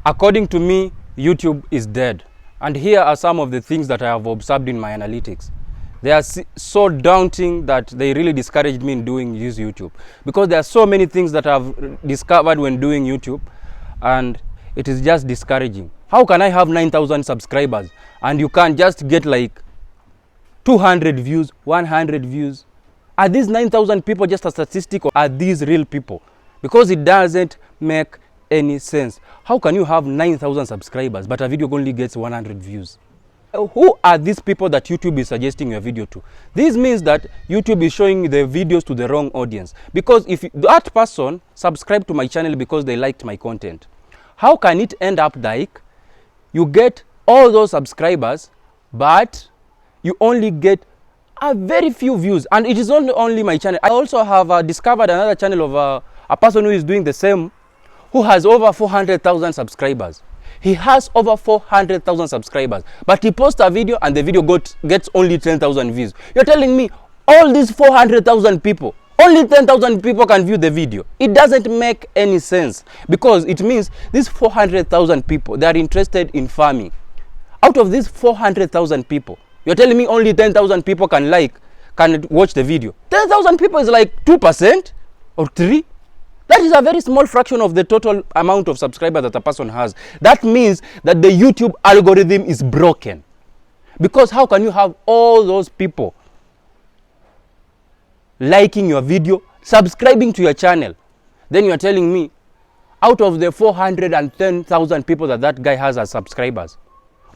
According to me, YouTube is dead. And here are some of the things that I have observed in my analytics. They are so daunting that they really discouraged me in doing YouTube, because there are so many things that I've discovered when doing YouTube, and it is just discouraging. How can I have 9,000 subscribers and you can just get like 200 views, 100 views? Are these 9,000 people just a statistic, or are these real people? Because it doesn't make any sense. How can you have 9,000 subscribers but a video only gets 100 views? Who are these people that YouTube is suggesting your video to? This means that YouTube is showing the videos to the wrong audience. Because if that person subscribed to my channel because they liked my content, how can it end up like you get all those subscribers but you only get a very few views? And it is not only my channel. I also have discovered another channel of a person who is doing the same, who has over 400,000 subscribers. He has over 400,000 subscribers, but he posts a video and the video gets only 10,000 views. You're telling me all these 400,000 people, only 10,000 people can view the video? It doesn't make any sense, because it means these 400,000 people, they are interested in farming. Out of these 400,000 people, you're telling me only 10,000 people can watch the video. 10,000 people is like 2% or 3%. That is a very small fraction of the total amount of subscribers that a person has. That means that the YouTube algorithm is broken. Because how can you have all those people liking your video, subscribing to your channel? Then you are telling me out of the 410,000 people that guy has as subscribers,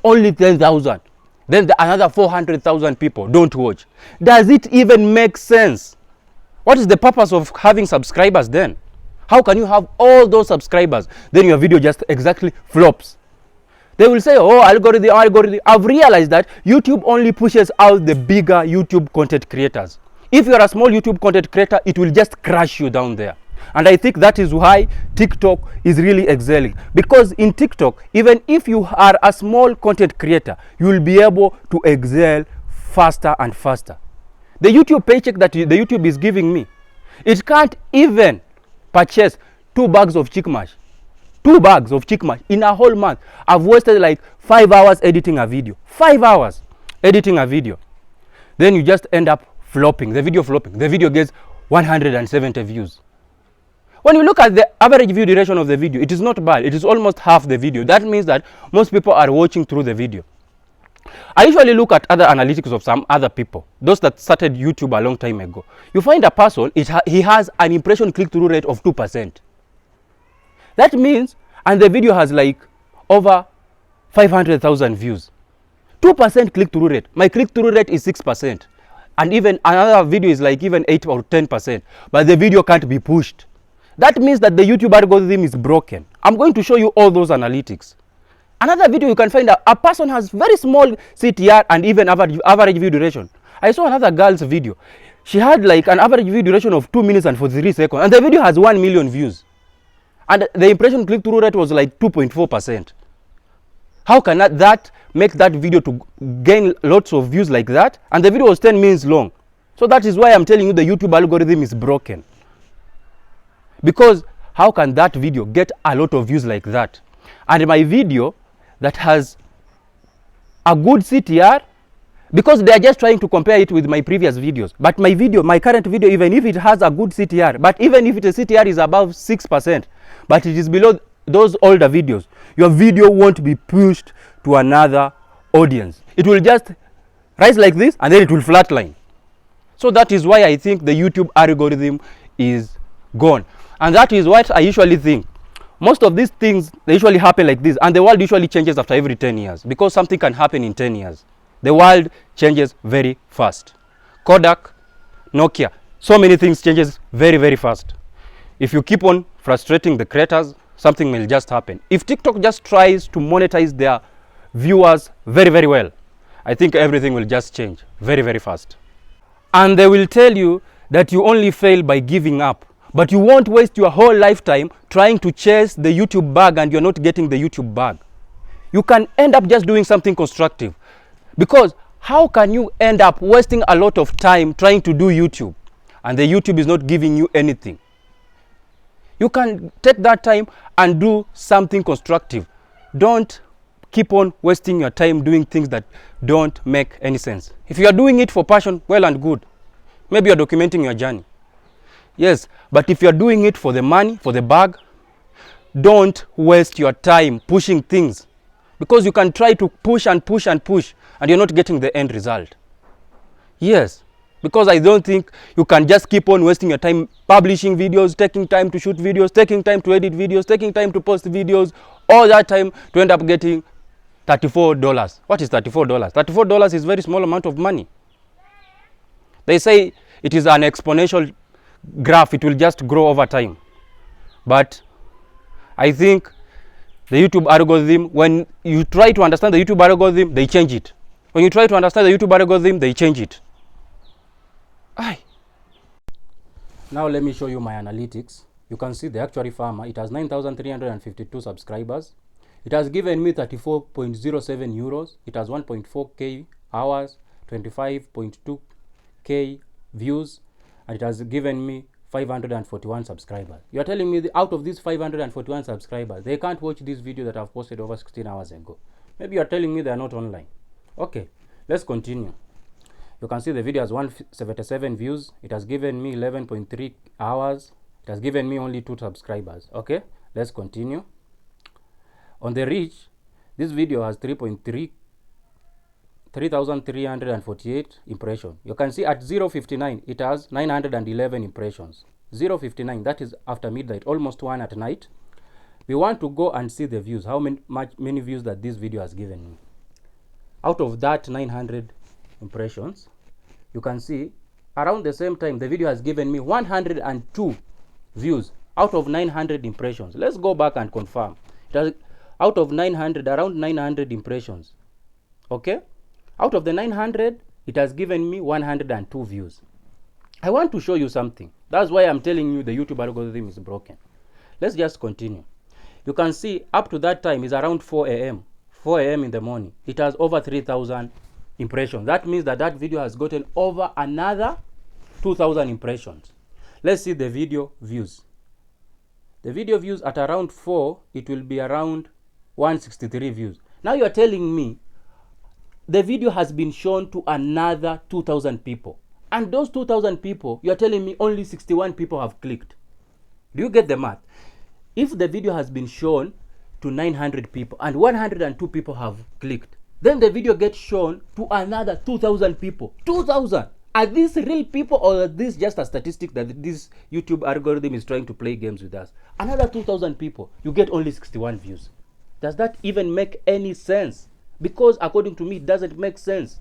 only 10,000. Then another 400,000 people don't watch. Does it even make sense? What is the purpose of having subscribers then? How can you have all those subscribers, then your video just exactly flops? They will say, oh, algorithm. I've realized that YouTube only pushes out the bigger YouTube content creators. If you're a small YouTube content creator, it will just crash you down there. And I think that is why TikTok is really excelling. Because in TikTok, even if you are a small content creator, you will be able to excel faster and faster. The YouTube paycheck that the YouTube is giving me, it can't even purchase 2 bags of chick mash. 2 bags of chick mash in a whole month. I've wasted like 5 hours editing a video. 5 hours editing a video. Then you just end up flopping. The video gets 170 views. When you look at the average view duration of the video, it is not bad. It is almost half the video. That means that most people are watching through the video. I usually look at other analytics of some other people, those that started YouTube a long time ago. You find a person, he has an impression click-through rate of 2%. That means, and the video has like over 500,000 views. 2% click-through rate. My click-through rate is 6%. And even another video is like even 8 or 10%. But the video can't be pushed. That means that the YouTube algorithm is broken. I'm going to show you all those analytics. Another video you can find a person has very small CTR and even average view duration. I saw another girl's video. She had like an average view duration of 2 minutes and 43 seconds. And the video has 1 million views. And the impression click-through rate was like 2.4%. How can that make that video to gain lots of views like that? And the video was 10 minutes long. So that is why I'm telling you the YouTube algorithm is broken. Because how can that video get a lot of views like that? And my video that has a good CTR, because they are just trying to compare it with my previous videos. But my current video, even if it has a good CTR, but even if the CTR is above 6%, but it is below those older videos, your video won't be pushed to another audience. It will just rise like this and then it will flatline. So that is why I think the YouTube algorithm is gone. And that is what I usually think. Most of these things, they usually happen like this, and the world usually changes after every 10 years, because something can happen in 10 years. The world changes very fast. Kodak, Nokia, so many things changes very, very fast. If you keep on frustrating the creators, something will just happen. If TikTok just tries to monetize their viewers very, very well, I think everything will just change very, very fast. And they will tell you that you only fail by giving up. But you won't waste your whole lifetime trying to chase the YouTube bag and you're not getting the YouTube bag. You can end up just doing something constructive. Because how can you end up wasting a lot of time trying to do YouTube and the YouTube is not giving you anything? You can take that time and do something constructive. Don't keep on wasting your time doing things that don't make any sense. If you are doing it for passion, well and good. Maybe you're documenting your journey. Yes, but if you're doing it for the money, for the bag, don't waste your time pushing things, because you can try to push and push and push and you're not getting the end result. Yes, because I don't think you can just keep on wasting your time publishing videos, taking time to shoot videos, taking time to edit videos, taking time to post videos, all that time to end up getting $34. What is $34? $34 is a very small amount of money. They say it is an exponential graph, it will just grow over time. But I think the YouTube algorithm, when you try to understand the YouTube algorithm, they change it. When you try to understand the YouTube algorithm, they change it. Aye. Now let me show you my analytics. You can see the Actuary Farmer, it has 9,352 subscribers. It has given me 34.07 euros. It has 1.4k hours, 25.2k views, and it has given me 541 subscribers. You are telling me out of these 541 subscribers, they can't watch this video that I've posted over 16 hours ago. Maybe you are telling me they are not online. Okay, let's continue. You can see the video has 177 views. It has given me 11.3 hours. It has given me only 2 subscribers. Okay, let's continue. On the reach, this video has 3,348 impressions. You can see at 0:59 it has 911 impressions. 0:59, that is after midnight, almost 1 at night. We want to go and see the views, how many views that this video has given me. Out of that 900 impressions, you can see around the same time the video has given me 102 views out of 900 impressions. Let's go back and confirm. It has, out of 900, around 900 impressions. Okay, out of the 900, it has given me 102 views. I want to show you something. That's why I'm telling you the YouTube algorithm is broken. Let's just continue. You can see up to that time is around 4 a.m. 4 a.m. in the morning. It has over 3,000 impressions. That means that that video has gotten over another 2,000 impressions. Let's see the video views. The video views at around 4, it will be around 163 views. Now you're telling me the video has been shown to another 2,000 people. And those 2,000 people, you're telling me only 61 people have clicked. Do you get the math? If the video has been shown to 900 people and 102 people have clicked, then the video gets shown to another 2,000 people. 2,000! Are these real people, or are this just a statistic that this YouTube algorithm is trying to play games with us? Another 2,000 people, you get only 61 views. Does that even make any sense? Because according to me, it doesn't make sense.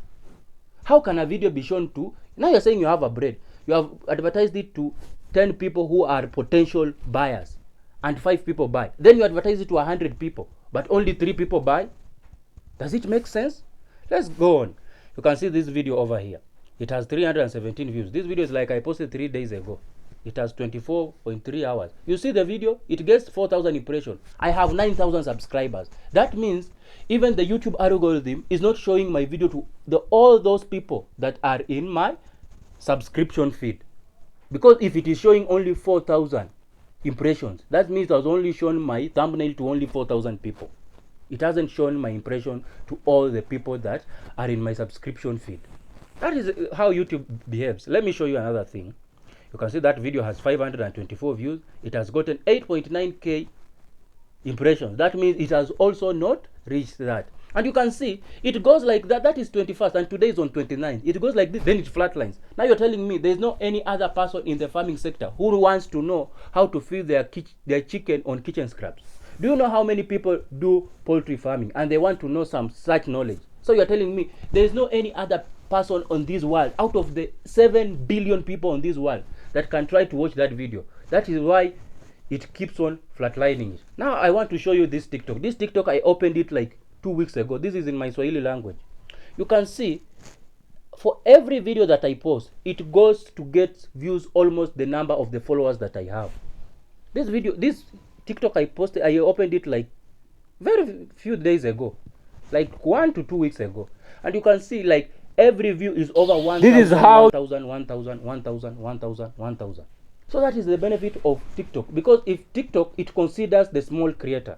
How can a video be shown to, now you're saying you have a bread, you have advertised it to 10 people who are potential buyers and 5 people buy. Then you advertise it to 100 people, but only 3 people buy. Does it make sense? Let's go on. You can see this video over here. It has 317 views. This video is like I posted 3 days ago. It has 24.3 hours. You see the video, it gets 4,000 impressions. I have 9,000 subscribers. That means even the YouTube algorithm is not showing my video to all those people that are in my subscription feed. Because if it is showing only 4,000 impressions, that means it has only shown my thumbnail to only 4,000 people. It hasn't shown my impression to all the people that are in my subscription feed. That is how YouTube behaves. Let me show you another thing. You can see that video has 524 views. It has gotten 8.9k impressions. That means it has also not reached that. And you can see it goes like that. That is 21st, and today is on 29th. It goes like this, then it flatlines. Now you're telling me there's no any other person in the farming sector who wants to know how to feed their chicken on kitchen scraps. Do you know how many people do poultry farming and they want to know some such knowledge? So you're telling me there's no any other person on this world out of the 7 billion people on this world that can try to watch that video. That is why it keeps on flatlining. Now I want to show you this TikTok. This TikTok, I opened it like 2 weeks ago. This is in my Swahili language. You can see for every video that I post, it goes to get views almost the number of the followers that I have. This TikTok I posted, I opened it like very few days ago, like 1 to 2 weeks ago, and you can see like every view is over 1,000, This is how 1,000, 1,000, 1,000, 1,000, 1,000. So that is the benefit of TikTok, because if TikTok, it considers the small creator.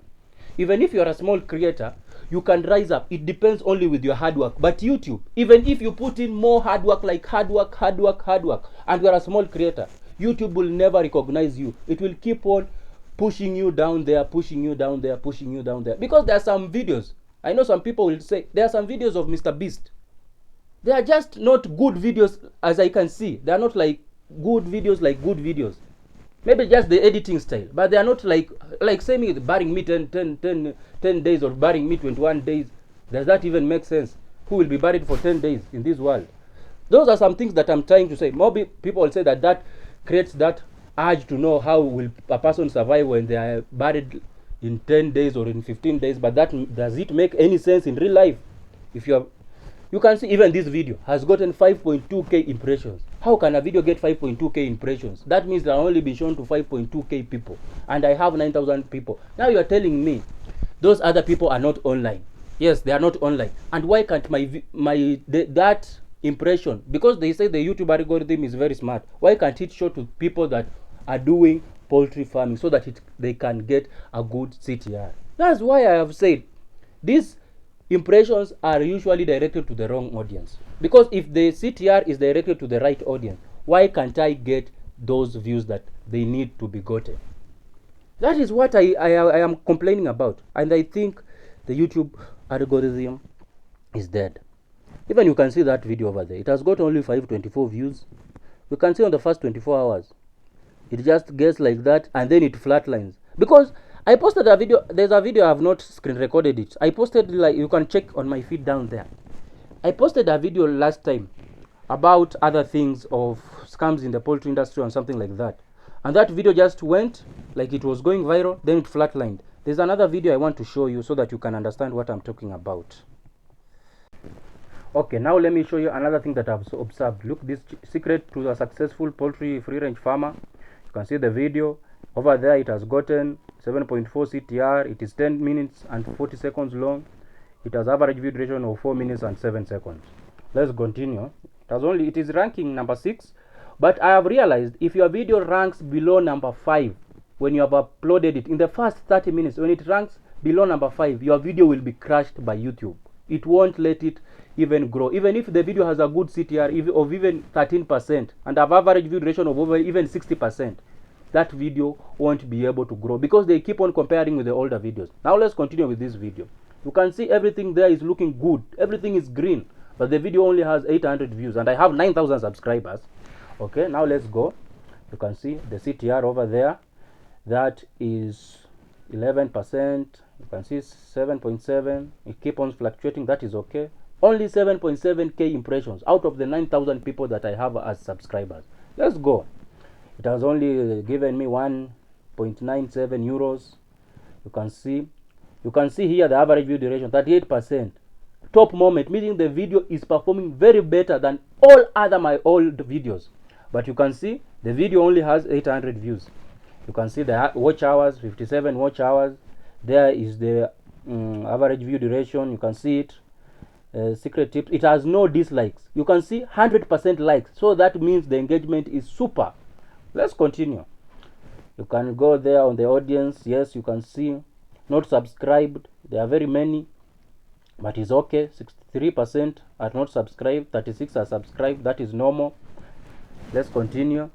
Even if you are a small creator, you can rise up. It depends only with your hard work. But YouTube, even if you put in more hard work, like hard work, and you are a small creator, YouTube will never recognize you. It will keep on pushing you down there, pushing you down there, pushing you down there. Because there are some videos, I know some people will say, there are some videos of Mr. Beast. They are just not good videos, as I can see. They are not like good videos, like good videos. Maybe just the editing style, but they are not like say me burying me 10 days or burying me 21 days. Does that even make sense? Who will be buried for 10 days in this world? Those are some things that I'm trying to say. Maybe people will say that creates that urge to know how will a person survive when they are buried in 10 days or in 15 days, but that does it make any sense in real life? If you can see even this video has gotten 5.2k impressions. How can a video get 5.2k impressions? That means that I only been shown to 5.2k people, and I have 9,000 people. Now you are telling me those other people are not online. Yes, they are not online. And why can't that impression, because they say the YouTube algorithm is very smart, why can't it show to people that are doing poultry farming so that they can get a good CTR? That's why I have said these impressions are usually directed to the wrong audience. Because if the CTR is directed to the right audience, why can't I get those views that they need to be gotten? That is what I am complaining about. And I think the YouTube algorithm is dead. Even you can see that video over there. It has got only 524 views. You can see on the first 24 hours. It just gets like that, and then it flatlines. Because I posted a video. There's a video, I have not screen recorded it. I posted, like, you can check on my feed down there. I posted a video last time about other things of scams in the poultry industry and something like that. And that video just went, like it was going viral, then it flatlined. There's another video I want to show you so that you can understand what I'm talking about. Okay, now let me show you another thing that I've observed. Look, this secret to a successful poultry free range farmer. You can see the video. Over there it has gotten 7.4 CTR. It is 10 minutes and 40 seconds long. It has average view duration of 4 minutes and 7 seconds. Let's continue. It is ranking number 6. But I have realized if your video ranks below number 5, when you have uploaded it in the first 30 minutes, when it ranks below number 5, your video will be crashed by YouTube. It won't let it even grow. Even if the video has a good CTR of even 13% and have average view duration of over even 60%, that video won't be able to grow because they keep on comparing with the older videos. Now let's continue with this video. You can see everything there is looking good. Everything is green, but the video only has 800 views and I have 9,000 subscribers. Okay, now let's go. You can see the CTR over there. That is 11%. You can see 7.7. It keeps on fluctuating. That is okay. Only 7.7k impressions out of the 9,000 people that I have as subscribers. Let's go. It has only given me 1.97 euros. You can see here the average view duration 38%. Top moment, meaning the video is performing very better than all other my old videos. But you can see the video only has 800 views. You can see the watch hours, 57 watch hours. There is the average view duration. You can see it. Secret tips. It has no dislikes. You can see 100% likes. So that means the engagement is super. Let's continue. You can go there on the audience. Yes, you can see not subscribed. There are very many, but it's okay. 63% are not subscribed. 36 are subscribed. That is normal. Let's continue.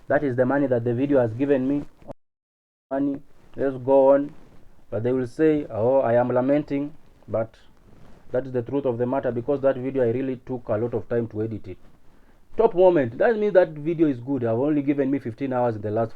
That is the money that the video has given me. Money. Let's go on. But they will say, oh, I am lamenting, but that is the truth of the matter because that video I really took a lot of time to edit it. Top moment. That means that video is good. I've only given me 15 hours in the last